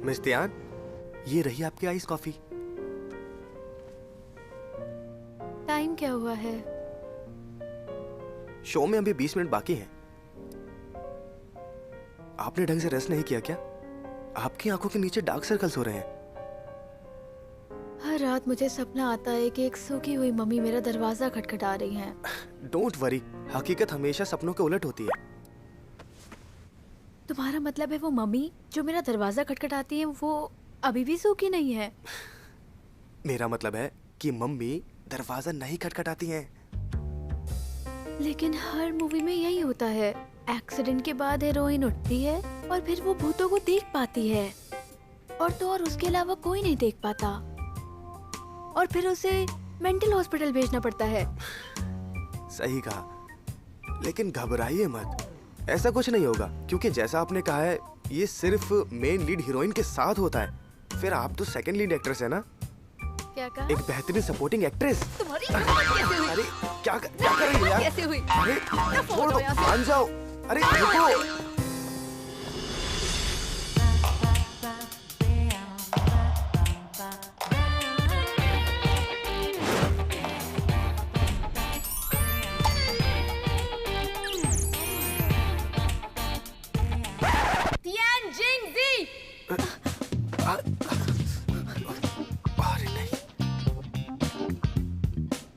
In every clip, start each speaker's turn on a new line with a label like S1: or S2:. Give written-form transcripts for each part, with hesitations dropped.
S1: Miss Tian, ये रही आपकी आइस कॉफी।
S2: टाइम क्या हुआ है?
S1: शो में अभी 20 मिनट बाकी हैं। आपने ढंग से रेस्ट नहीं किया क्या? आपकी आंखों के नीचे डार्क सर्कल्स हो रहे हैं।
S2: हर रात मुझे सपना आता है कि एक सूखी हुई मम्मी मेरा दरवाजा खटखटा रही हैं।
S1: डोंट वरी, हकीकत हमेशा सपनों के उलट होती है।
S2: तुम्हारा मतलब है वो मम्मी जो मेरा दरवाजा खटखटाती है वो अभी भी सूखी नहीं है?
S1: मेरा मतलब है कि मम्मी दरवाजा नहीं खटखटाती हैं।
S2: लेकिन हर मूवी में यही होता है, एक्सीडेंट के बाद हीरोइन उठती है और फिर वो भूतों को देख पाती है और तो और उसके अलावा कोई नहीं देख पाता और फिर उसे मेंटल हॉस्पिटल भेजना पड़ता है।
S1: सही कहा, लेकिन घबराइए मत, ऐसा कुछ नहीं होगा क्योंकि जैसा आपने कहा है ये सिर्फ मेन लीड हीरोइन के साथ होता है। फिर आप तो सेकंड लीड एक्ट्रेस है ना?
S2: क्या कहा?
S1: एक बेहतरीन सपोर्टिंग एक्ट्रेस।
S2: तुम्हारी कैसे हुई?
S1: अरे क्या कर रही है यार?
S2: कैसे हुई?
S1: अरे छोड़ दो, मान जाओ। अरे रुको।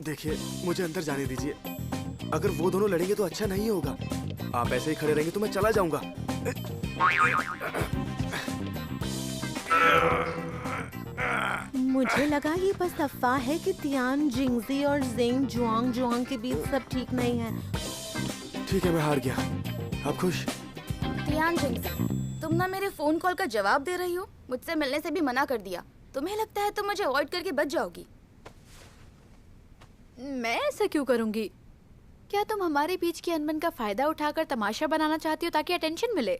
S1: देखिए, मुझे अंदर जाने दीजिए। अगर वो दोनों लड़ेंगे तो अच्छा नहीं होगा। आप ऐसे ही खड़े रहेंगे तो मैं चला जाऊंगा।
S3: मुझे लगा ये बस अफवाह है कि तियान जिंगजी और जिंग जुआंग के बीच सब ठीक नहीं है।
S1: ठीक है, मैं हार गया। आप खुश?
S4: तियान जिंगजी, तुम ना मेरे फोन कॉल का जवाब दे रही हो। मुझसे मिलने से भी मना कर दिया। तुम्हें लगता है तुम मुझे अवॉइड करके बच जाओगी?
S2: मैं ऐसा क्यों करूंगी? क्या तुम हमारे बीच की अनबन का फायदा उठाकर तमाशा बनाना चाहती हो ताकि अटेंशन मिले?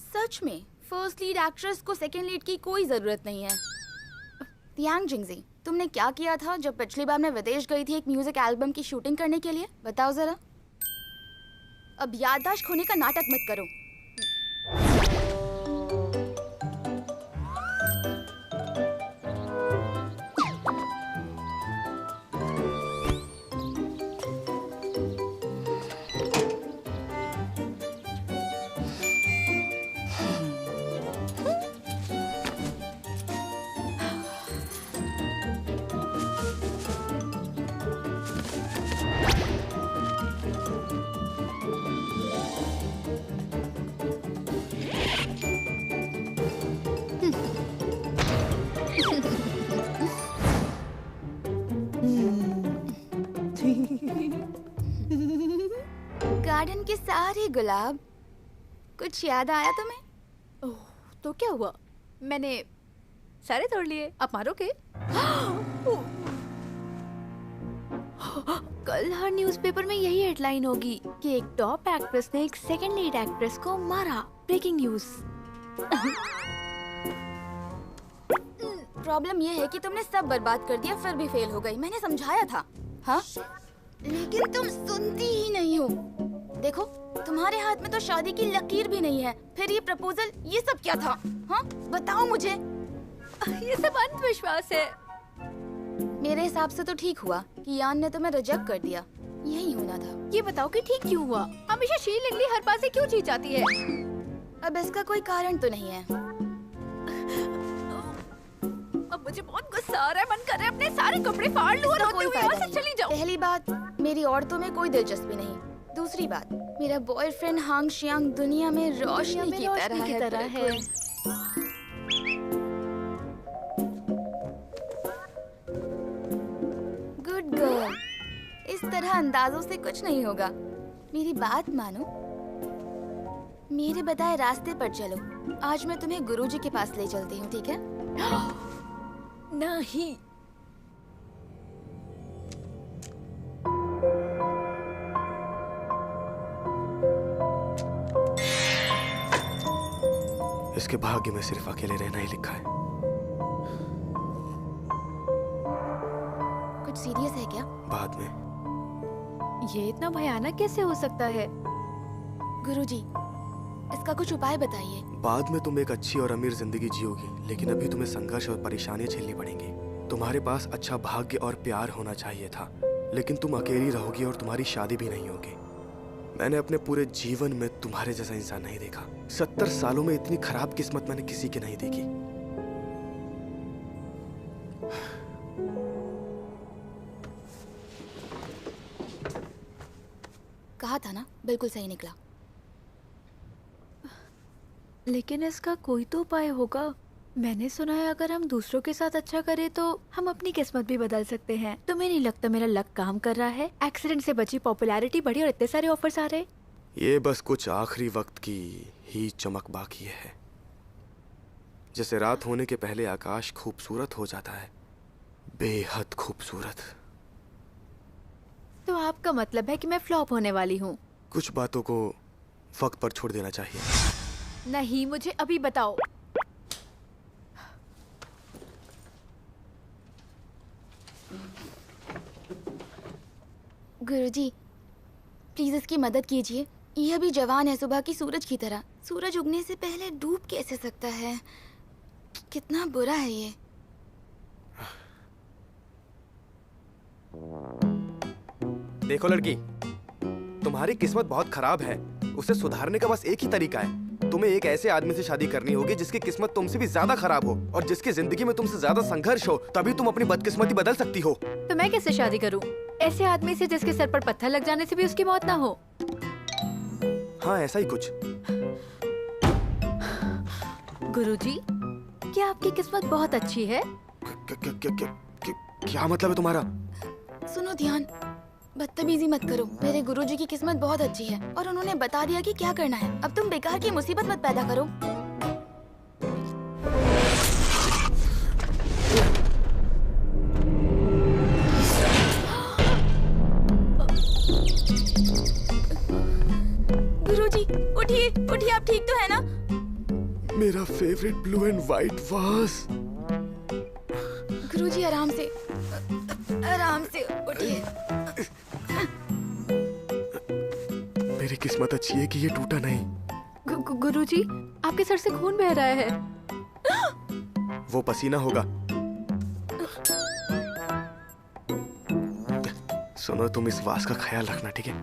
S4: सच में फर्स्ट लीड एक्ट्रेस को सेकंड लीड की कोई जरूरत नहीं है। तियांग जिंगजी, तुमने क्या किया था जब पिछली बार मैं विदेश गई थी एक म्यूजिक एल्बम की शूटिंग करने के लिए? बताओ जरा। अब याददाश्त खोने का नाटक मत करो। गार्डन के सारे गुलाब, कुछ याद आया तुम्हें?
S2: ओह, तो क्या हुआ? मैंने सारे तोड़ लिए। आप मारोगे? कल हर न्यूज़पेपर में यही हेडलाइन होगी कि एक टॉप एक्ट्रेस ने एक सेकंड लीड एक्ट्रेस को मारा। Breaking news.
S4: प्रॉब्लम ये है कि तुमने सब बर्बाद कर दिया फिर भी फेल हो गई। मैंने समझाया था, हाँ? लेकिन तुम सुनती ही नहीं हो। देखो, तुम्हारे हाथ में तो शादी की लकीर भी नहीं है, फिर ये प्रपोजल, ये सब क्या था? हाँ, बताओ मुझे।
S2: ये सब अंधविश्वास है।
S4: मेरे हिसाब से तो ठीक हुआ कि यान ने तुम्हें रिजेक्ट कर दिया। यही होना था।
S2: ये बताओ कि ठीक क्यों हुआ? हमेशा शी लिंगली हर बात से क्यों जीत जाती है?
S4: अब इसका कोई कारण तो नहीं है।
S2: अब मुझे बहुत गुस्सा आ रहा है। मन कर रहा है अपने सारे कपड़े फाड़ लूं और रोते हुए यहाँ से चली जाऊं।
S4: पहली बात, मेरी औरतों में कोई दिलचस्पी नहीं। दूसरी बात, मेरा बॉयफ्रेंड हांग शियांग दुनिया में रोशनी की तरह है। गुड गर्ल, इस तरह अंदाजों से कुछ नहीं होगा। मेरी बात मानो, मेरे बताए रास्ते पर चलो। आज मैं तुम्हें गुरुजी के पास ले चलती हूँ, ठीक है?
S2: नहीं।
S1: इसके भाग्य में सिर्फ अकेले रहना ही लिखा है।
S4: कुछ सीरियस है क्या?
S1: बाद में।
S2: ये इतना भयानक कैसे हो सकता है?
S4: गुरुजी, इसका कुछ उपाय बताइए।
S1: बाद में तुम एक अच्छी और अमीर जिंदगी जियोगी, लेकिन अभी तुम्हें संघर्ष और परेशानियां झेलनी पड़ेंगी। तुम्हारे पास अच्छा भाग्य और प्यार होना चाहिए था, लेकिन तुम अकेली रहोगी और तुम्हारी शादी भी नहीं होगी। मैंने अपने पूरे जीवन में तुम्हारे जैसा इंसान नहीं देखा। 70 सालों में इतनी खराब किस्मत मैंने किसी की नहीं देखी।
S4: कहा था ना, बिल्कुल सही निकला।
S2: लेकिन इसका कोई तो उपाय होगा। मैंने सुना है अगर हम दूसरों के साथ अच्छा करें तो हम अपनी किस्मत भी बदल सकते हैं। तुम्हें नहीं लगता मेरा लक काम कर रहा है? एक्सीडेंट से बची, पॉपुलैरिटी बढ़ी और इतने सारे ऑफर्स आ रहे।
S1: ये बस कुछ आखिरी वक्त की ही चमक बाकी है। जैसे रात होने के पहले आकाश खूबसूरत हो जाता है, बेहद खूबसूरत।
S2: तो आपका मतलब है कि मैं फ्लॉप होने वाली हूँ?
S1: कुछ बातों को वक्त पर छोड़ देना चाहिए।
S2: नहीं, मुझे अभी बताओ।
S4: गुरुजी, प्लीज इसकी मदद कीजिए। ये अभी जवान है, सुबह की सूरज की तरह। सूरज उगने से पहले डूब कैसे सकता है? कितना बुरा है ये।
S1: देखो लड़की, तुम्हारी किस्मत बहुत खराब है। उसे सुधारने का बस एक ही तरीका है। तुम्हें एक ऐसे आदमी से शादी करनी होगी जिसकी किस्मत तुमसे भी ज्यादा खराब हो और जिसकी जिंदगी में तुमसे ज्यादा संघर्ष हो। तभी तुम अपनी बदकिस्मती बदल सकती हो।
S2: तो मैं कैसे शादी करूं? ऐसे आदमी से जिसके सर पर पत्थर लग जाने से भी उसकी मौत ना हो।
S1: हाँ, ऐसा ही कुछ।
S2: गुरुजी, क्या आपकी किस्मत बहुत अच्छी है?
S1: क्या मतलब है तुम्हारा?
S4: सुनो ध्यान, बदतमीजी मत करो। मेरे गुरुजी की किस्मत बहुत अच्छी है और उन्होंने बता दिया कि क्या करना है। अब तुम बेकार की मुसीबत मत पैदा करो। गुरुजी, उठिए उठिए, आप ठीक तो है ना?
S1: मेरा फेवरेट ब्लू एंड व्हाइट वास।
S4: गुरुजी आराम से, आराम से उठिए।
S1: मेरी किस्मत अच्छी है कि ये टूटा नहीं।
S2: गुरुजी, आपके सर से खून बह रहा है।
S1: वो पसीना होगा। सुनो, तुम इस वास का ख्याल रखना, ठीक है?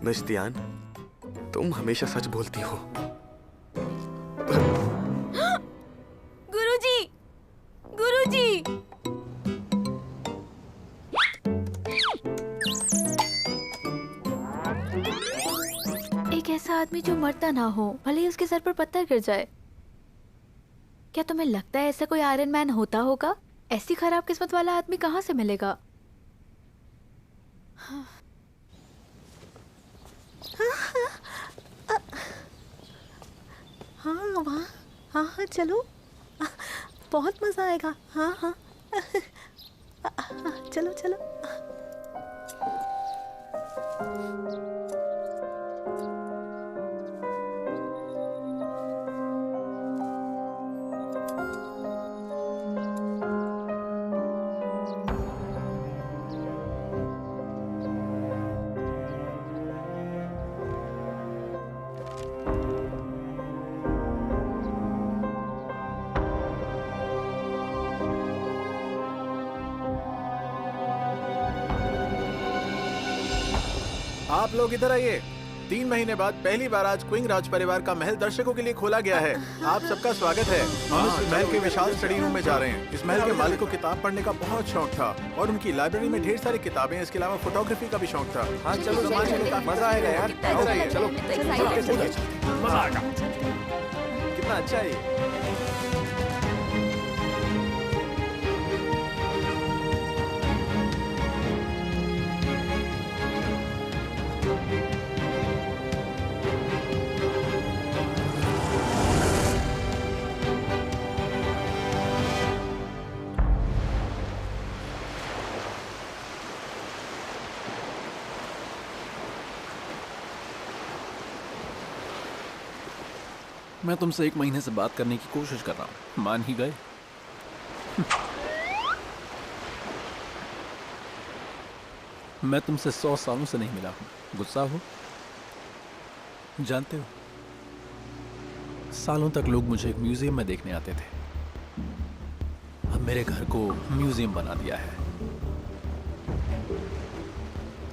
S1: मिस तियान, तुम हमेशा सच बोलती हो।
S4: गुरुजी, गुरुजी।
S2: एक ऐसा आदमी जो मरता ना हो, भले ही उसके सर पर पत्थर गिर जाए। क्या तुम्हें लगता है ऐसा कोई आयरन मैन होता होगा? ऐसी खराब किस्मत वाला आदमी कहाँ से मिलेगा?
S3: हाँ वहाँ, हाँ हाँ चलो, बहुत मजा आएगा। हाँ हाँ चलो चलो।
S5: आप लोग इधर आइए। 3 महीने बाद पहली बार आज क्विंग राज परिवार का महल दर्शकों के लिए खोला गया है। आप सबका स्वागत है। हम इस महल के विशाल स्टडी रूम में जा रहे हैं। इस महल के मालिक को किताब पढ़ने का बहुत शौक था और उनकी लाइब्रेरी में ढेर सारी किताबें, इसके अलावा फोटोग्राफी का भी शौक था।
S1: हाँ चलो, मजा आएगा यार।
S5: इधर आइए।
S1: चलो,
S5: मजा आएगा।
S1: कितना अच्छा है ये।
S6: मैं तुमसे 1 महीने से बात करने की कोशिश कर रहा हूँ, मान ही गए। मैं तुमसे 100 सालों से नहीं मिला हूं। गुस्सा हो? जानते हो, सालों तक लोग मुझे एक म्यूजियम में देखने आते थे। अब मेरे घर को म्यूजियम बना दिया है।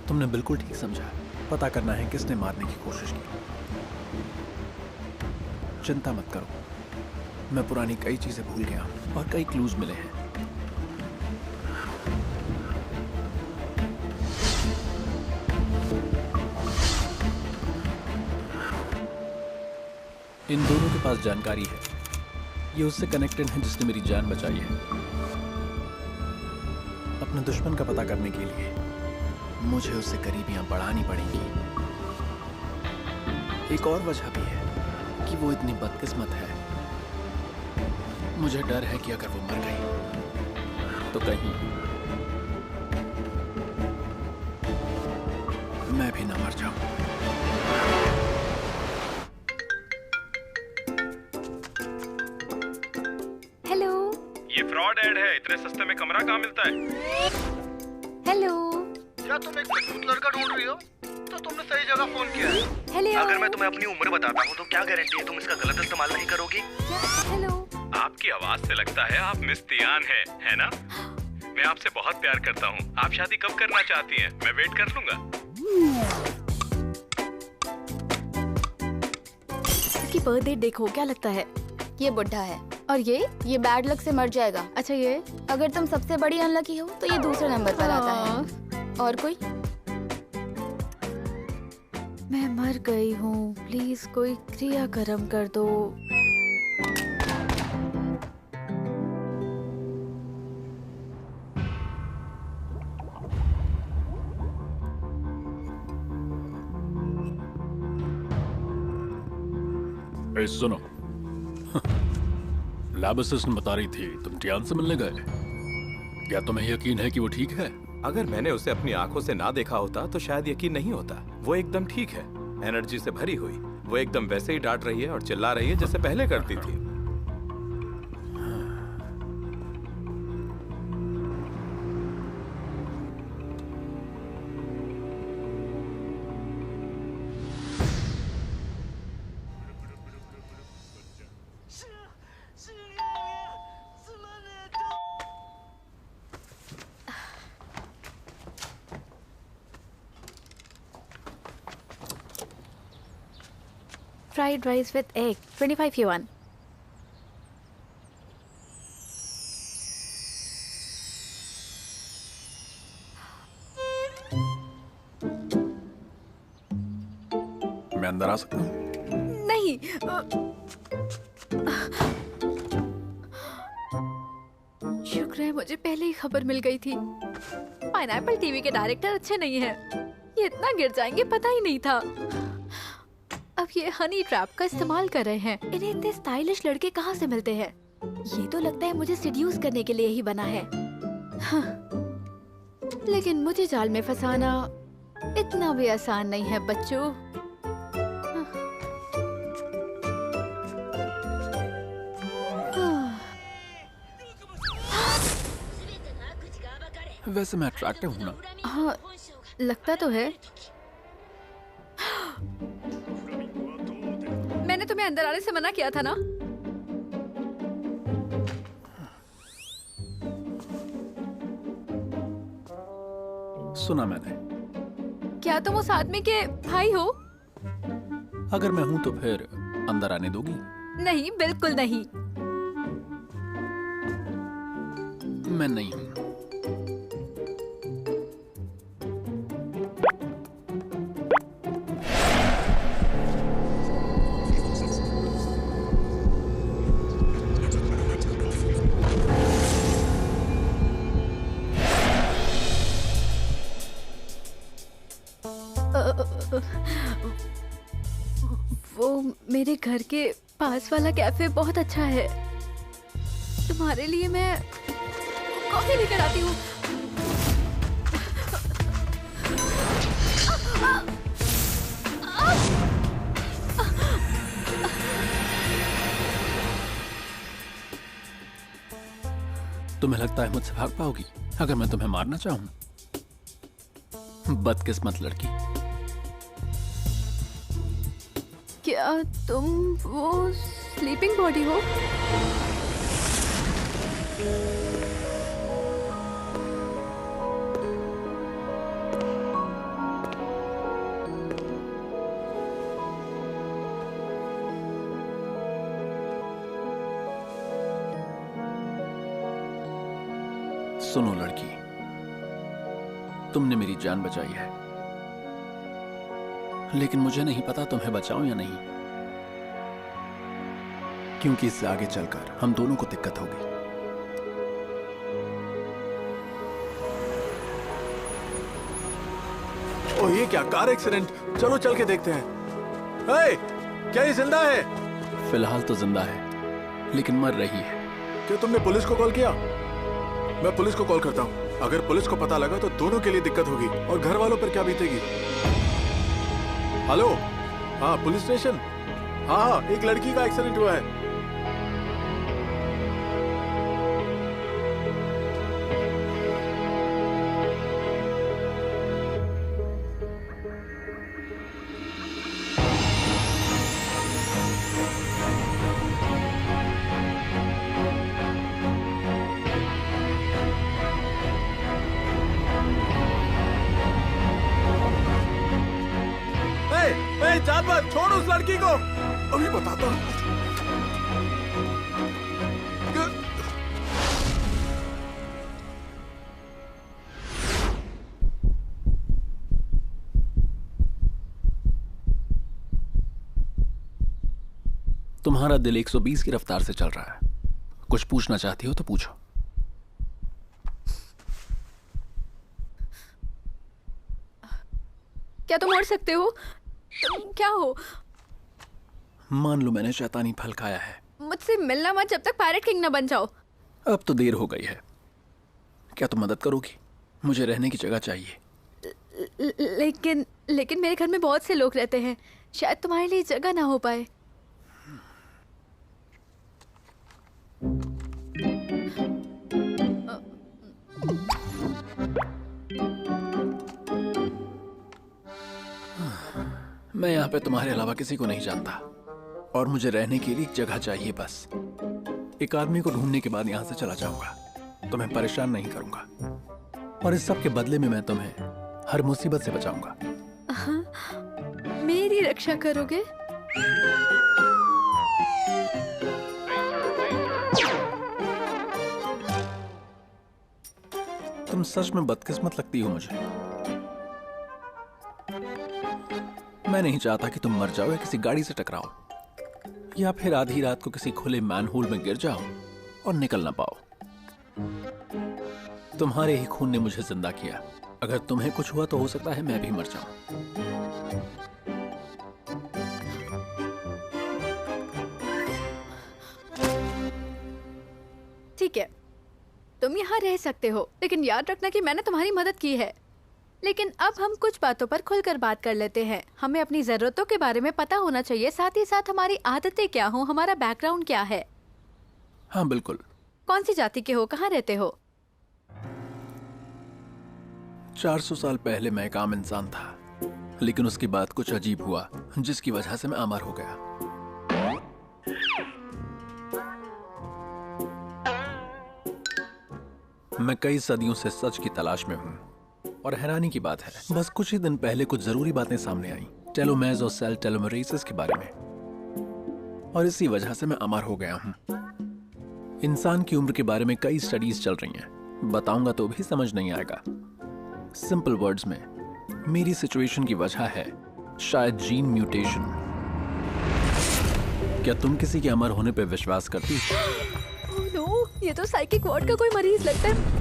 S6: तुमने बिल्कुल ठीक समझा। पता करना है किसने मारने की कोशिश की। चिंता मत करो, मैं पुरानी कई चीजें भूल गया हूं और कई क्लूज मिले हैं। इन दोनों के पास जानकारी है। ये उससे कनेक्टेड है जिसने मेरी जान बचाई है। अपने दुश्मन का पता करने के लिए मुझे उससे करीबियां बढ़ानी पड़ेंगी। एक और वजह भी है कि वो इतनी बदकिस्मत है। मुझे डर है कि अगर वो मर गई तो कहीं मैं भी ना मर जाऊं।
S2: हेलो।
S7: ये फ्रॉड ऐड है। इतने सस्ते में कमरा कहाँ मिलता है?
S2: हेलो।
S8: क्या तुम एक मजबूत लड़का ढूंढ रही हो? तो तुमने सही जगह फोन किया है।
S2: हेलो।
S8: अगर मैं तुम्हें अपनी उम्र बताता हूँ तो क्या गारंटी है तुम इसका गलत इस्तेमाल नहीं करोगी?
S2: हेलो।
S7: आपकी आवाज से लगता है आप मिस तियान है ना? मैं आपसे बहुत प्यार करता हूँ। आप शादी कब करना चाहती हैं? मैं वेट कर लूंगा।
S2: इसकी बर्थडे देखो, क्या लगता है?
S4: ये बुढ़ा है और ये बैड लक से मर जाएगा।
S2: अच्छा, ये
S4: अगर तुम सबसे बड़ी अनलकी हो तो ये दूसरे नंबर पर आता है। और कोई?
S2: मैं मर गई हूँ, प्लीज कोई क्रियाक्रम कर दो।
S6: ए, सुनो। लैब असिस्टेंट बता रही थी तुम टियान से मिलने गए। क्या तुम्हें यकीन है कि वो ठीक है?
S5: अगर मैंने उसे अपनी आंखों से ना देखा होता तो शायद यकीन नहीं होता। वो एकदम ठीक है, एनर्जी से भरी हुई। वो एकदम वैसे ही डांट रही है और चिल्ला रही है जैसे पहले करती थी।
S2: Fried rice with egg, 25 yuan.
S6: मैं अंदर आ सकता हूँ?
S2: नहीं। शुक्र है मुझे पहले ही खबर मिल गई थी। पाइनएप्पल टीवी के डायरेक्टर अच्छे नहीं हैं। ये इतना गिर जाएंगे पता ही नहीं था। अब ये हनी ट्रैप का इस्तेमाल कर रहे हैं। इन्हें इतने स्टाइलिश लड़के कहाँ से मिलते हैं? ये तो लगता है मुझे सिड्यूस करने के लिए ही बना है। हाँ। लेकिन मुझे जाल में फंसाना इतना भी आसान नहीं है बच्चों।
S6: वैसे मैं अट्रैक्टिव हूँ ना?
S2: हाँ, लगता तो है। मैंने तुम्हें अंदर आने से मना किया था ना?
S6: सुना मैंने।
S2: क्या तुम उस आदमी के भाई हो?
S6: अगर मैं हूं तो फिर अंदर आने दोगी?
S2: नहीं, बिल्कुल नहीं।
S6: मैं नहीं हूं।
S2: वो मेरे घर के पास वाला कैफे बहुत अच्छा है। तुम्हारे लिए मैं कॉफी लेकर आती हूँ।
S6: तुम्हें लगता है मुझसे भाग पाओगी अगर मैं तुम्हें मारना चाहूं? बदकिस्मत लड़की।
S2: क्या तुम वो स्लीपिंग बॉडी हो?
S6: सुनो लड़की, तुमने मेरी जान बचाई है, लेकिन मुझे नहीं पता तुम्हें बचाऊं या नहीं, क्योंकि इससे आगे चलकर हम दोनों को दिक्कत होगी।
S5: ओह, ये क्या कार एक्सीडेंट? चलो चल के देखते हैं। हे, क्या ये जिंदा है?
S6: फिलहाल तो जिंदा है, लेकिन मर रही है।
S5: क्या तुमने पुलिस को कॉल किया? मैं पुलिस को कॉल करता हूँ। अगर पुलिस को पता लगा तो दोनों के लिए दिक्कत होगी, और घर वालों पर क्या बीतेगी। हेलो, हाँ पुलिस स्टेशन। हाँ, एक लड़की का एक्सीडेंट हुआ है। जानवर, छोड़ उस लड़की को। अभी बताता हूँ।
S6: तुम्हारा दिल 120 की रफ्तार से चल रहा है। कुछ पूछना चाहती हो तो पूछो।
S2: क्या तुम उड़ सकते हो? तुम क्या हो?
S6: मान लो मैंने शैतानी फल खाया है।
S2: मुझसे मिलना मत जब तक पैरेट किंग न बन जाओ।
S6: अब तो देर हो गई है। क्या तुम मदद करोगी? मुझे रहने की जगह चाहिए।
S2: लेकिन मेरे घर में बहुत से लोग रहते हैं, शायद तुम्हारे लिए जगह ना हो पाए।
S6: मैं यहाँ पे तुम्हारे अलावा किसी को नहीं जानता, और मुझे रहने के लिए एक जगह चाहिए बस। एक आदमी को ढूंढने के बाद यहाँ से चला जाऊंगा। तुम्हें परेशान नहीं करूंगा, और इस सब के बदले में मैं तुम्हें हर मुसीबत से बचाऊंगा।
S2: मेरी रक्षा करोगे?
S6: तुम सच में बदकिस्मत लगती हो मुझे। मैं नहीं चाहता कि तुम मर जाओ या किसी गाड़ी से टकराओ, या फिर आधी रात को किसी खुले मैनहोल में गिर जाओ और निकल ना पाओ। तुम्हारे ही खून ने मुझे जिंदा किया। अगर तुम्हें कुछ हुआ तो हो सकता है मैं भी मर जाऊं।
S2: ठीक है, तुम यहाँ रह सकते हो, लेकिन याद रखना कि मैंने तुम्हारी मदद की है। लेकिन अब हम कुछ बातों पर खुलकर बात कर लेते हैं। हमें अपनी जरूरतों के बारे में पता होना चाहिए, साथ ही साथ हमारी आदतें क्या हो, हमारा बैकग्राउंड क्या है।
S6: हाँ बिल्कुल।
S2: कौन सी जाति के हो, कहाँ रहते हो?
S6: 400 साल पहले मैं एक आम इंसान था, लेकिन उसके बाद कुछ अजीब हुआ जिसकी वजह से मैं अमर हो गया। मैं कई सदियों से सच की तलाश में हूँ, और हैरानी की बात है बस कुछ ही दिन पहले कुछ जरूरी बातें सामने आई टेलोमेरेज और सेल टेलोमेरेसिस के बारे में, और इसी वजह से मैं अमर हो गया हूँ। इंसान की उम्र के बारे में कई स्टडीज चल रही हैं, बताऊंगा तो भी समझ नहीं आएगा। सिंपल वर्ड्स में मेरी सिचुएशन की वजह है शायद जीन म्यूटेशन। क्या तुम किसी के अमर होने पर विश्वास करती हो?
S2: ओह नो, ये तो साइकिक वार्ड का कोई मरीज लगता है।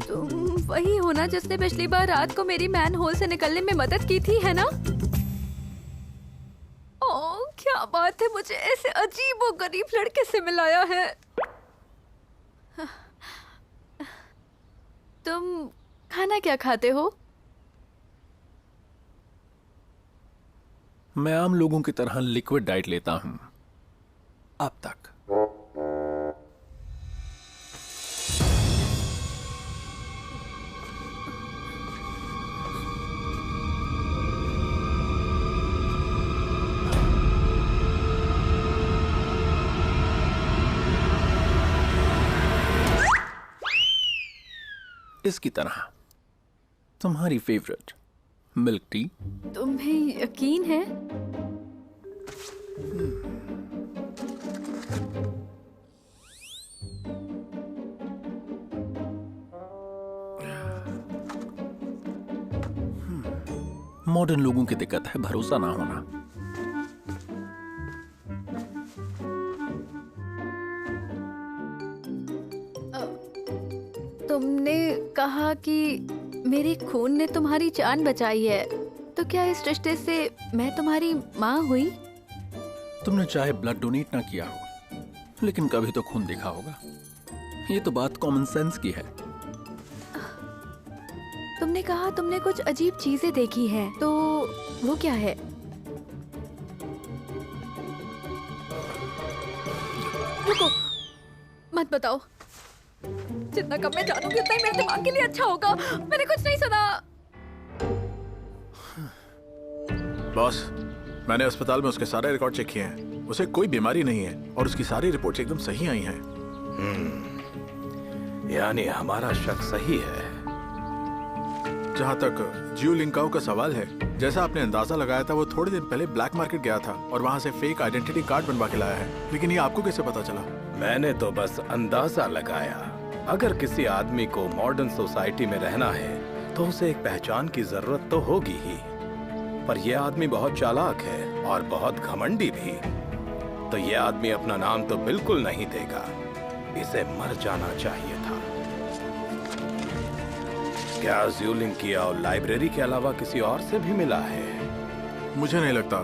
S2: तुम वही हो ना जिसने पिछली बार रात को मेरी मैन होल से निकलने में मदद की थी, है ना? ओह क्या बात है, मुझे ऐसे अजीब और गरीब लड़के से मिलाया है। तुम खाना क्या खाते हो?
S6: मैं आम लोगों की तरह लिक्विड डाइट लेता हूं अब तक। इसकी तरह। तुम्हारी फेवरेट मिल्क टी।
S2: तुम्हें यकीन है?
S6: मॉडर्न लोगों की दिक्कत है भरोसा ना होना।
S2: तुमने कहा कि मेरे खून ने तुम्हारी जान बचाई है, तो क्या इस रिश्ते से मैं तुम्हारी माँ हुई?
S6: तुमने चाहे ब्लड डोनेट ना किया हो, लेकिन कभी तो खून देखा होगा। ये तो बात कॉमन सेंस की है।
S2: तुमने कहा तुमने कुछ अजीब चीजें देखी हैं, तो वो क्या है? रुको, मत बताओ। जितना कम मैं जानूंगी उतना ही मेरे दिमाग के लिए अच्छा होगा। मैंने कुछ नहीं सुना।
S5: बॉस, मैंने अस्पताल में उसके सारे रिकॉर्ड चेक किए हैं। उसे कोई बीमारी नहीं है और उसकी सारी रिपोर्ट्स एकदम सही आई हैं।
S9: यानी हमारा शक सही है।
S5: जहाँ तक जियो लिंकाओ का सवाल है, जैसा आपने अंदाजा लगाया था, वो थोड़े दिन पहले ब्लैक मार्केट गया था और वहाँ से फेक आइडेंटिटी कार्ड बनवा के लाया है। लेकिन ये आपको कैसे पता चला?
S9: मैंने तो बस अंदाजा लगाया। अगर किसी आदमी को मॉडर्न सोसाइटी में रहना है तो उसे एक पहचान की जरूरत तो होगी ही। पर यह आदमी बहुत चालाक है और बहुत घमंडी भी। तो यह आदमी अपना नाम तो बिल्कुल नहीं देगा। इसे मर जाना चाहिए था। क्या ज्यूलिंग किया और लाइब्रेरी के अलावा किसी और से भी मिला है?
S5: मुझे नहीं लगता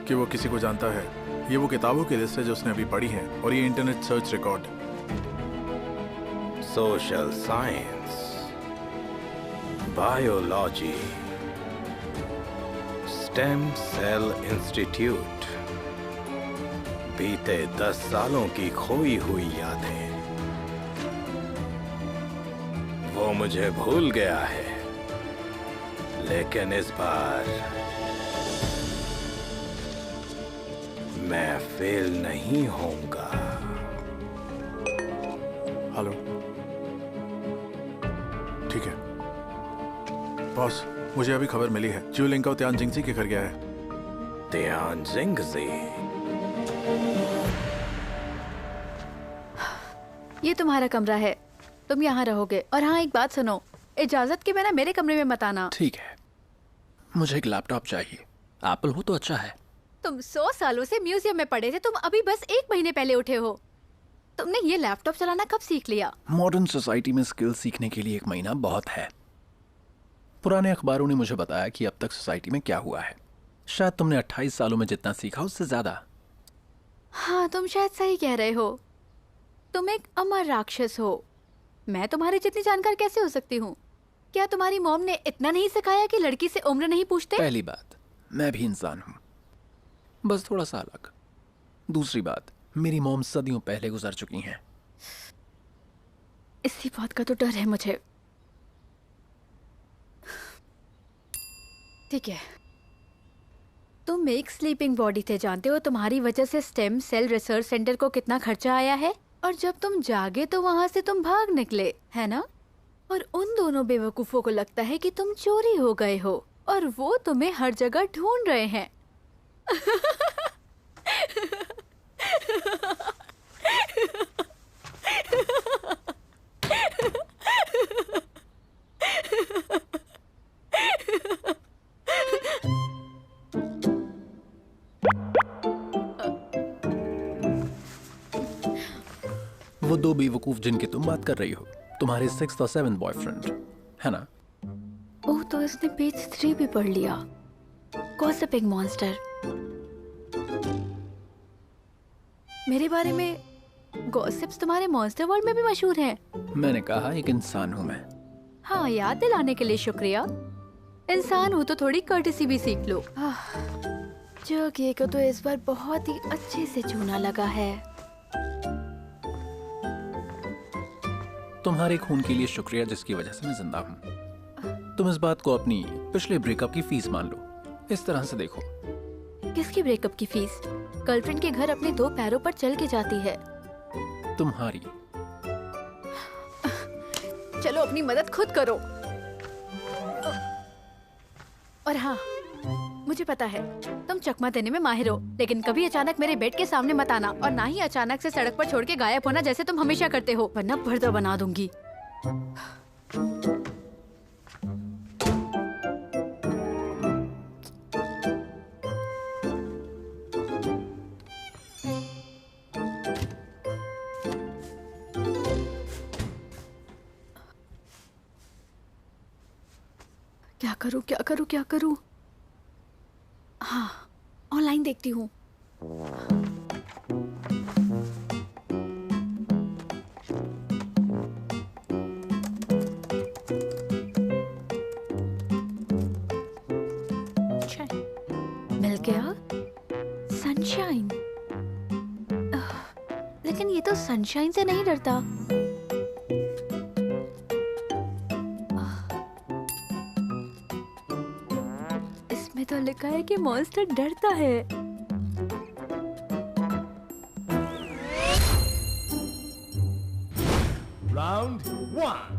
S5: कि वो किसी को जानता है। ये वो किताबों की लिस्ट है जो उसने अभी पढ़ी है और ये internet search record.
S9: Social science, biology, stem cell institute, बीते 10 सालों की खोई हुई यादें। वो मुझे भूल गया है, लेकिन इस बार मैं फेल नहीं होऊंगा।
S5: हेलो, ठीक है बॉस, मुझे अभी खबर मिली है जियो लिंकाओ त्यान जिंगजी के घर गया है।
S9: त्यान जिंगजी?
S2: ये तुम्हारा कमरा है, तुम यहाँ रहोगे। और हाँ, एक बात सुनो, इजाजत के बिना मेरे कमरे में मत आना।
S6: ठीक है, मुझे एक लैपटॉप चाहिए। एप्पल हो तो अच्छा है।
S2: तुम 100 सालों से म्यूजियम में पड़े थे, तुम अभी बस 1 महीने पहले उठे हो। तुमने ये लैपटॉप चलाना कब सीख लिया?
S6: मॉडर्न सोसाइटी में स्किल सीखने के लिए 1 महीना बहुत है। पुराने अखबारों ने मुझे बताया कि अब तक सोसाइटी में क्या हुआ है। शायद तुमने 28 सालों में जितना सीखा उससे ज्यादा।
S2: हाँ, तुम शायद सही कह रहे हो। तुम एक अमर राक्षस हो। मैं तुम्हारी जितनी जानकार कैसे हो सकती हूँ? क्या तुम्हारी मॉम ने इतना नहीं सिखाया कि लड़की से उम्र नहीं पूछते?
S6: पहली बात, मैं भी इंसान हूँ, बस थोड़ा सा अलग। दूसरी बात, मेरी मॉम सदियों पहले गुजर चुकी हैं।
S2: इसी बात का तो डर है मुझे। ठीक है, तुम एक स्लीपिंग बॉडी थे, जानते हो तुम्हारी वजह से स्टेम सेल रिसर्च सेंटर को कितना खर्चा आया है। और जब तुम जागे तो वहां से तुम भाग निकले, है ना? और उन दोनों बेवकूफों को लगता है कि तुम चोरी हो गए हो और वो तुम्हें हर जगह ढूंढ रहे हैं।
S6: वो 2 बेवकूफ जिनकी तुम बात कर रही हो, तुम्हारे 6th और 7th बॉयफ्रेंड, है ना?
S2: ओह, तो इसने पेज 3 भी पढ़ लिया। Gossiping monster. मेरे बारे में गॉसिप्स तुम्हारे मॉन्स्टर वर्ल्ड में भी मशहूर हैं।
S6: मैंने कहा एक इंसान हूँ मैं।
S2: हाँ, याद दिलाने के लिए शुक्रिया। इंसान हो तो थोड़ी कर्टेसी भी सीख लो। जोगिए को तो इस बार बहुत ही अच्छे से चूना लगा है।
S6: तुम्हारे खून के लिए शुक्रिया जिसकी वजह से मैं जिंदा हूँ। तुम इस बात को अपनी पिछले ब्रेकअप की फीस मान लो। इस तरह से देखो।
S2: किसकी ब्रेकअप की फीस? गर्लफ्रेंड के घर अपने 2 पैरों पर चल के जाती है।
S6: तुम्हारी।
S2: चलो अपनी मदद खुद करो। और हाँ, मुझे पता है तुम चकमा देने में माहिर हो, लेकिन कभी अचानक मेरे बेड के सामने मत आना, और ना ही अचानक से सड़क पर छोड़ के गायब होना जैसे तुम हमेशा करते हो, वरना पर्दा बना दूंगी। क्या करूं? हाँ, ऑनलाइन देखती हूँ। मिल गया सनशाइन। लेकिन ये तो सनशाइन से नहीं डरता। इसमें तो लिखा है कि मॉन्स्टर डरता है।
S10: Round 1.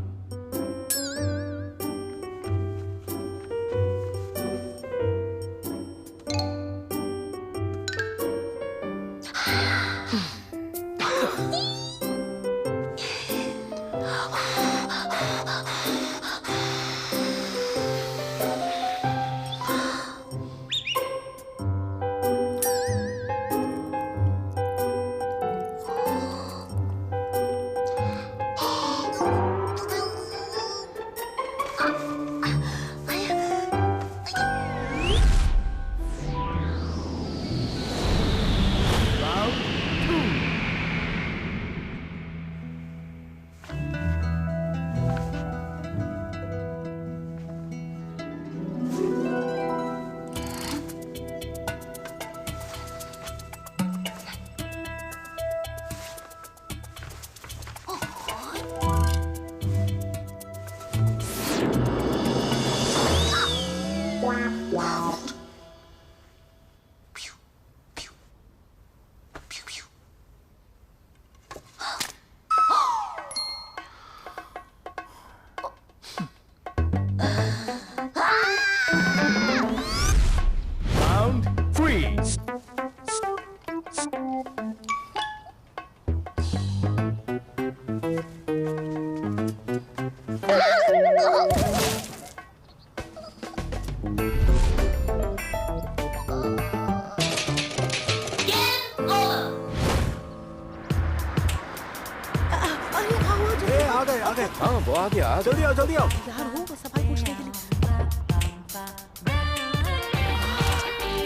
S1: हाँ वो आ गया।
S5: जल्दी आओ जल्दी आओ।
S3: यार वो सफाई पूछने के लिए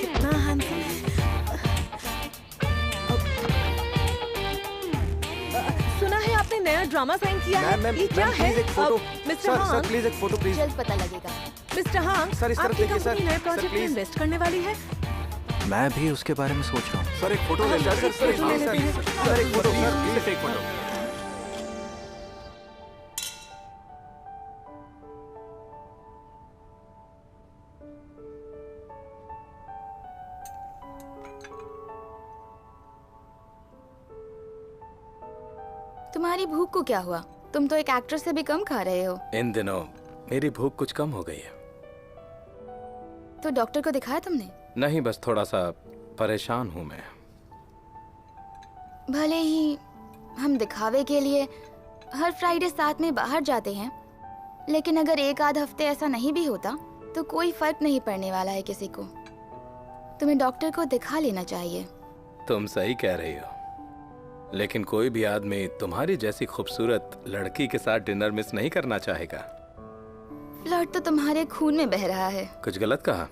S3: कितना हैंडसम है। सुना है आपने नया ड्रामा साइन किया है। ये क्या है?
S1: एक photo.
S3: Mister Hong,
S1: sir please एक फोटो प्लीज।
S4: जल्द पता लगेगा।
S3: मिस्टर हांग,
S1: सर इस तरफ
S3: आपकी
S1: देखिए सर।
S3: कंपनी नए प्रोजेक्ट में इन्वेस्ट करने वाली है।
S11: मैं भी उसके बारे में सोच रहा हूँ।
S5: सर एक फोटो ले सर।
S3: सर एक
S5: फोटो प्लीज एक फोटो।
S4: तुम्हारी भूख को क्या हुआ? तुम तो एक एक्ट्रेस से भी कम खा रहे हो।
S9: इन दिनों मेरी भूख कुछ कम हो गई है।
S4: तो डॉक्टर को दिखाया तुमने?
S9: नहीं, बस थोड़ा सा परेशान हूँ मैं।
S4: भले ही हम दिखावे के लिए हर फ्राइडे साथ में बाहर जाते हैं, लेकिन अगर एक आध हफ्ते ऐसा नहीं भी होता तो कोई फर्क नहीं पड़ने वाला है किसी को। तुम्हें डॉक्टर को दिखा लेना चाहिए।
S9: तुम सही कह रही हो, लेकिन कोई भी आदमी तुम्हारी जैसी खूबसूरत लड़की के साथ डिनर मिस नहीं करना चाहेगा।
S4: फ्लर्ट तो तुम्हारे खून में बह रहा है।
S9: कुछ गलत कहा?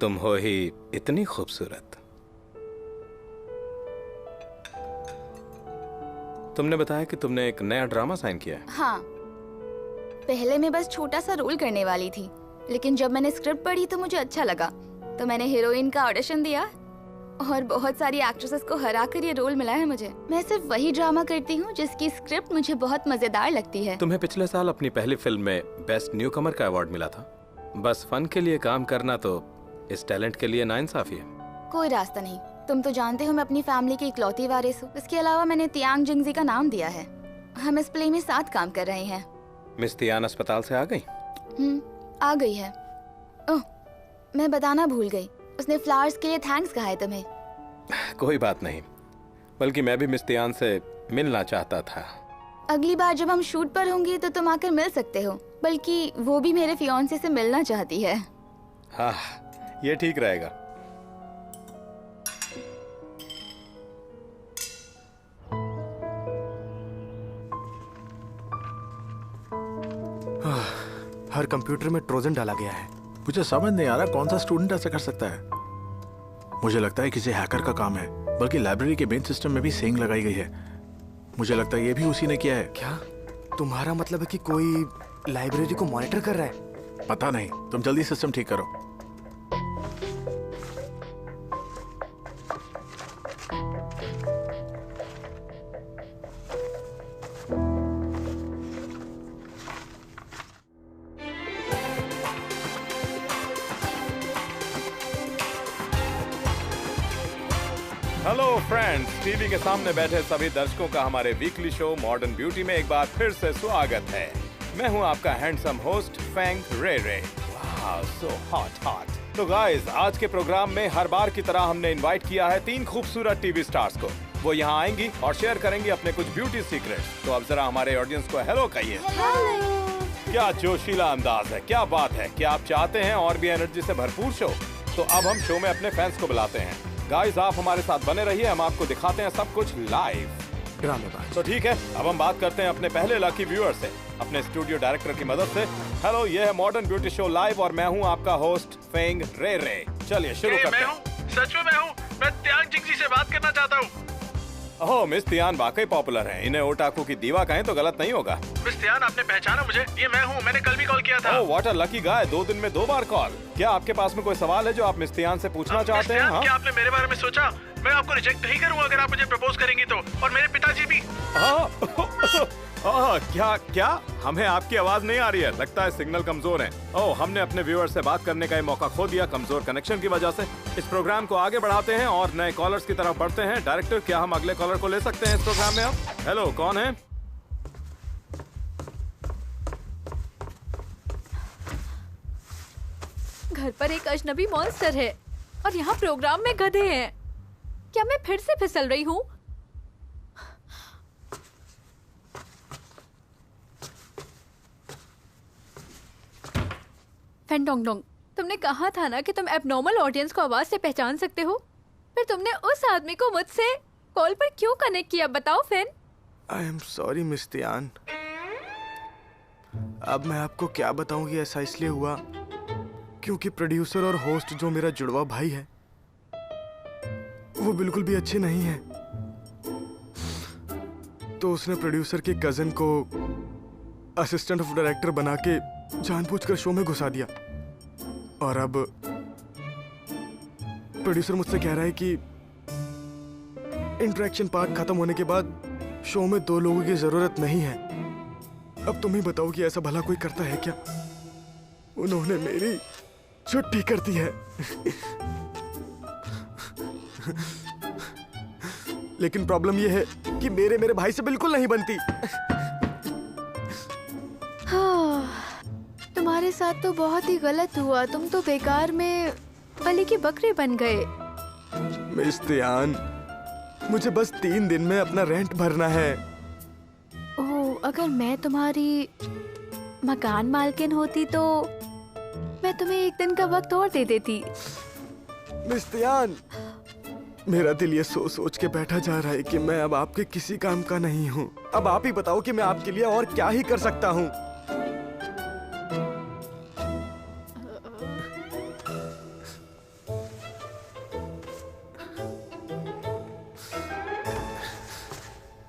S9: तुम हो ही इतनी खूबसूरत। तुमने बताया कि तुमने एक नया ड्रामा साइन किया है।
S4: हाँ, पहले मैं बस छोटा सा रोल करने वाली थी, लेकिन जब मैंने स्क्रिप्ट पढ़ी तो मुझे अच्छा लगा, तो मैंने हीरोइन का ऑडिशन दिया और बहुत सारी एक्ट्रेसेस को हराकर ये रोल मिला है मुझे। मैं सिर्फ वही ड्रामा करती हूँ जिसकी स्क्रिप्ट मुझे बहुत मजेदार लगती है।
S9: तुम्हें पिछले साल अपनी पहली फिल्म में बेस्ट न्यू कमर का अवार्ड मिला था। बस फन के लिए काम करना तो इस टैलेंट के लिए नाइंसाफी है।
S4: कोई रास्ता नहीं। तुम तो जानते हो मैं अपनी फैमिली की इकलौती वारिस हूँ। इसके अलावा मैंने तियांग जिंगजी का नाम दिया है। हम इस प्ले में साथ काम कर रहे हैं।
S9: मिस तियान अस्पताल से आ गई?
S4: आ गई है। ओह, मैं बताना भूल गई, उसने फ्लावर्स के लिए थैंक्स कहा है तुम्हें।
S9: कोई बात नहीं, बल्कि मैं भी मिस तियान से मिलना चाहता था।
S4: अगली बार जब हम शूट पर होंगे तो तुम आकर मिल सकते हो, बल्कि वो भी मेरे फियांसे से मिलना चाहती है।
S9: हाँ, ये ठीक रहेगा।
S1: हर कंप्यूटर में ट्रोजन डाला गया है।
S5: मुझे समझ नहीं आ रहा कौन सा स्टूडेंट ऐसा कर सकता है। मुझे लगता है किसी हैकर का काम है, बल्कि लाइब्रेरी के मेन सिस्टम में भी सेंग लगाई गई है। मुझे लगता है ये भी उसी ने किया है।
S1: क्या तुम्हारा मतलब है कि कोई लाइब्रेरी को मॉनिटर कर रहा है?
S5: पता नहीं, तुम जल्दी सिस्टम ठीक करो।
S9: हेलो फ्रेंड्स, टीवी के सामने बैठे सभी दर्शकों का हमारे वीकली शो मॉडर्न ब्यूटी में एक बार फिर से स्वागत है। मैं हूं आपका हैंडसम होस्ट फेंग रे रे। वाह, सो हॉट। तो गाइस, आज के प्रोग्राम में हर बार की तरह हमने इनवाइट किया है 3 खूबसूरत टीवी स्टार्स को। वो यहाँ आएंगी और शेयर करेंगी अपने कुछ ब्यूटी सीक्रेट्स। तो अब जरा हमारे ऑडियंस को हेलो कहिए। क्या जोशीला अंदाज है, क्या बात है। क्या आप चाहते हैं और भी एनर्जी से भरपूर शो? तो अब हम शो में अपने फैंस को बुलाते हैं। गाइस, आप हमारे साथ बने रहिए, हम आपको दिखाते हैं सब कुछ लाइव।
S1: ड्रामेबाज।
S9: तो ठीक है, अब हम बात करते हैं अपने पहले लकी व्यूअर से, अपने स्टूडियो डायरेक्टर की मदद से। हेलो, ये है मॉडर्न ब्यूटी शो लाइव और मैं हूँ आपका होस्ट फेंग रे रे। चलिए शुरू करते हैं।
S8: सच में मैं त्याग जिंगजी से बात करना चाहता हूँ।
S9: ओह, मिस तियान वाकई पॉपुलर हैं। इन्हें ओटाकू की दीवा कहें तो गलत नहीं होगा।
S8: मिस तियान, आपने पहचाना मुझे? ये मैं हूँ, मैंने कल भी कॉल किया था।
S9: ओह, व्हाट अ लकी गाय, 2 दिन में 2 बार कॉल। क्या आपके पास में कोई सवाल है जो आप मिस तियान से पूछना चाहते हैं? हाँ?
S8: क्या आपने मेरे बारे में सोचा? मैं आपको रिजेक्ट नहीं करूँगा अगर आप मुझे प्रपोज करेंगी तो, और मेरे पिताजी भी।
S9: क्या हमें आपकी आवाज नहीं आ रही है, लगता है सिग्नल कमजोर है। ओह, हमने अपने व्यूअर से बात करने का मौका खो दिया कमजोर कनेक्शन की वजह से। इस प्रोग्राम को आगे बढ़ाते हैं और नए कॉलर्स की तरफ बढ़ते हैं। डायरेक्टर, क्या हम अगले कॉलर को ले सकते हैं इस प्रोग्राम में? अब हेलो, कौन है?
S2: घर पर एक अजनबी मॉन्स्टर है और यहाँ प्रोग्राम में गधे हैं। क्या मैं फिर से फिसल रही हूँ? फेंडोंगडोंग, तुमने कहा था ना कि तुम एबनॉर्मल ऑडियंस को आवाज से पहचान सकते हो। फिर तुमने उस आदमी को मुझसे कॉल पर क्यों कनेक्ट किया, बताओ Fen.
S1: I am sorry miss Tian. अब मैं आपको क्या बताऊं कि ऐसा इसलिए हुआ क्योंकि प्रोड्यूसर और होस्ट जो मेरा जुड़वा भाई है वो बिल्कुल भी अच्छे नहीं है। तो उसने प्रोड्यूसर के कजन को असिस्टेंट ऑफ डायरेक्टर बना के जानबूझकर शो में घुसा दिया। और अब प्रोड्यूसर मुझसे कह रहा है कि इंटरेक्शन पार्ट खत्म होने के बाद शो में 2 लोगों की जरूरत नहीं है। अब तुम ही बताओ कि ऐसा भला कोई करता है क्या? उन्होंने मेरी छुट्टी कर दी है। लेकिन प्रॉब्लम यह है कि मेरे भाई से बिल्कुल नहीं बनती।
S2: हाँ, तुम्हारे साथ तो बहुत ही गलत हुआ। तुम तो बेकार में बलि की बकरी बन गए।
S1: मिस तियान, मुझे बस 3 दिन में अपना रेंट भरना है।
S2: ओह, अगर मैं तुम्हारी मकान मालकिन होती तो मैं तुम्हें 1 दिन का वक्त और दे देती।
S1: मिस तियान, मेरा दिल ये सोच के बैठा जा रहा है कि मैं अब आपके किसी काम का नहीं हूँ। अब आप ही बताओ कि मैं आपके लिए और क्या ही कर सकता हूँ।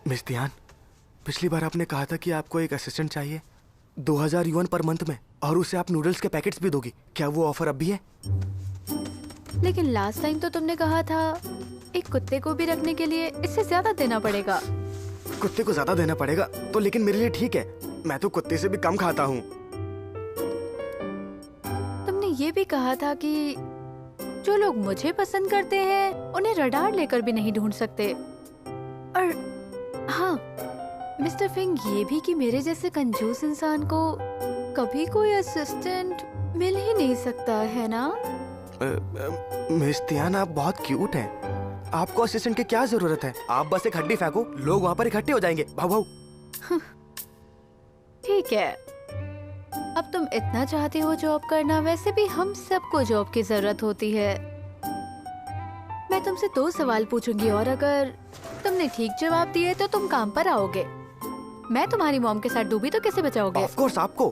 S1: मिस तियान, पिछली बार आपने कहा था कि आपको एक असिस्टेंट चाहिए 2000 युआन पर मंथ में, और उसे आप नूडल्स के पैकेट्स भी दोगी। क्या वो ऑफर अब भी है?
S2: लेकिन लास्ट टाइम तो तुमने कहा था एक कुत्ते को भी रखने के लिए इससे ज्यादा देना पड़ेगा।
S1: कुत्ते को ज्यादा देना पड़ेगा तो लेकिन मेरे लिए ठीक है, मैं तो कुत्ते से भी कम खाता हूँ।
S2: तुमने ये भी कहा था कि जो लोग मुझे पसंद करते हैं उन्हें रडार लेकर भी नहीं ढूंढ सकते। और हाँ, मिस्टर फिंग, ये भी कि मेरे जैसे कंजूस इंसान को कभी कोई असिस्टेंट मिल ही नहीं सकता है ना?
S1: मिस तियान, आप बहुत क्यूट हैं। आपको असिस्टेंट की क्या जरूरत है? आप बस एक हड्डी फेंको, लोग वहाँ पर इकट्ठे हो जाएंगे। भाऊ भाऊ।
S2: ठीक है, अब तुम इतना चाहते हो जॉब करना, वैसे भी हम सबको जॉब की जरूरत होती है। मैं तुमसे 2 सवाल पूछूंगी और अगर तुमने ठीक जवाब दिए तो तुम काम पर आओगे। मैं तुम्हारी मॉम के साथ डूबी तो कैसे बचाओगे?
S1: ऑफ कोर्स आपको।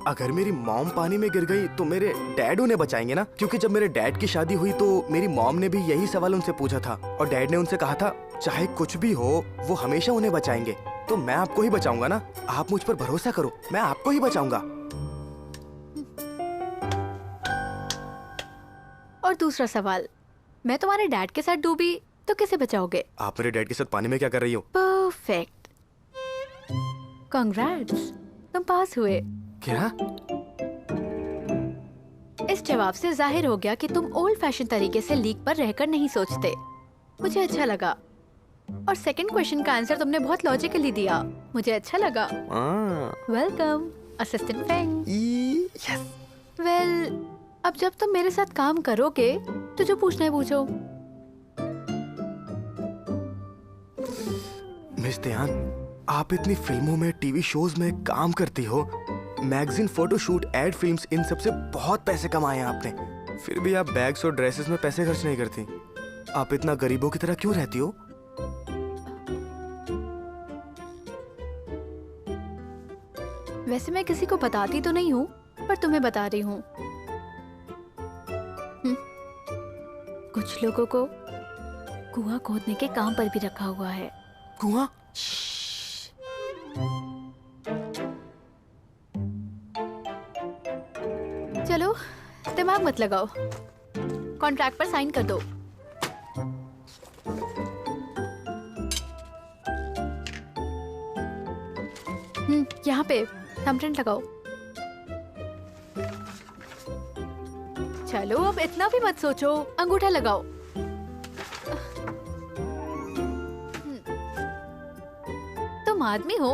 S1: अगर मेरी मॉम पानी में गिर गई तो मेरे डैड उन्हें बचाएंगे ना, क्योंकि जब मेरे डैड की शादी हुई तो मेरी मॉम ने भी यही सवाल उनसे पूछा था और डैड ने उनसे कहा था चाहे कुछ भी हो वो हमेशा उन्हें बचाएंगे। तो मैं आपको ही बचाऊंगा ना, आप मुझ पर भरोसा करो, मैं आपको ही बचाऊंगा।
S2: और दूसरा सवाल, मैं तुम्हारे डैड के साथ डूबी तो कैसे बचाओगे?
S1: आप मेरे डैड के साथ पानी में क्या कर रही हो?
S2: परफेक्ट, कांग्रेट्स, तुम पास हुए।
S1: क्या?
S2: इस जवाब से जाहिर हो गया कि तुम ओल्ड फैशन तरीके से लीक पर रहकर नहीं सोचते। मुझे अच्छा लगा। और सेकंड क्वेश्चन का आंसर तुमने बहुत लॉजिकली दिया, मुझे अच्छा लगा। Welcome assistant Feng.
S1: Yes.
S2: Well, अब जब तुम मेरे साथ काम करोगे तो जो पूछना है पूछो।
S1: मिस तियान, आप इतनी फिल्मों में, टीवी शोज में काम करती हो, मैगजीन, फोटोशूट, एड फिल्म्स, इन सब से बहुत पैसे कमाए हैं आपने, फिर भी आप बैग्स और ड्रेसेस में पैसे खर्च नहीं करती। आप इतना गरीबों की तरह क्यों रहती हो?
S2: वैसे मैं किसी को बताती तो नहीं हूँ, पर तुम्हें बता रही हूँ। कुछ लोगों को कुआं खोदने के काम पर भी रखा हुआ है।
S1: कुआं?
S2: चलो दिमाग मत लगाओ, कॉन्ट्रैक्ट पर साइन कर दो। यहाँ पे थंबप्रिंट लगाओ। चलो अब इतना भी मत सोचो, अंगूठा लगाओ। तुम आदमी हो